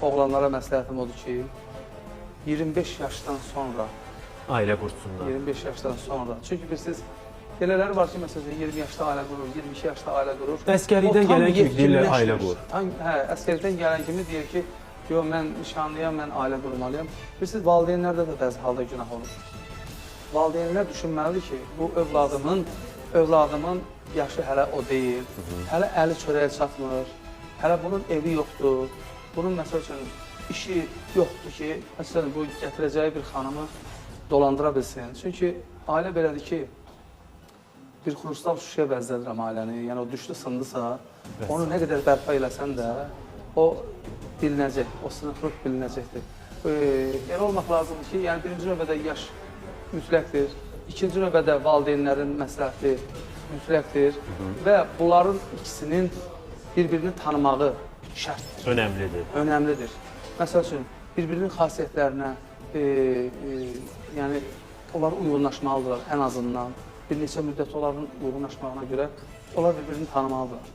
oğlanlara məsləhətim odur ki, 25 yaşdan sonra, Ailə qursunlar. 25 yaşdan sonra. Çünki bilirsiniz, elələri var ki, məsələn 20 yaşda ailə qurur, 22 yaşda ailə qurur. Əsgərlikdən gələn kimi deyirlər ailə qur. Hə, əsgərlikdən gələn kimi deyir ki, yox, mən nişanlıyam, mən ailə qurmalıyam. Bilirsiniz, valideynlərdə də bəzi halda günah olur. Valideynlər düşünməlidir ki, bu övladımın yaşı hələ o deyil, hələ əli çörəyə çatmır, hələ bunun evi yoxdur, bunun məsəl üçün işi yoxdur ki, məsələn, bu gətirəcəyi bir xanımı dolandıra bilsin. Çünki ailə belədir ki, bir xrustal şüşəyə bəzlədirəm ailəni, yəni o düşdü, sındısa, onu nə qədər bərpa eləsən də, o bilinəcək, o sınıqlıq bilinəcəkdir. Elə olmaq lazımdır ki, yəni birinci növbədə yaş mütləqdir, ikinci növbədə valideynlərin məsləhəti mütləqdir və bunların ikisinin bir-birini tanımağı şərtdir. Önəmlidir. Önəmlidir. Məsəl üçün, bir-birinin xasiyyətlərinə, yəni onlar uyğunlaşmalıdırlar ən azından. Bir neçə müddət onların uyğunlaşmağına görə onlar bir-birini tanımalıdırlar.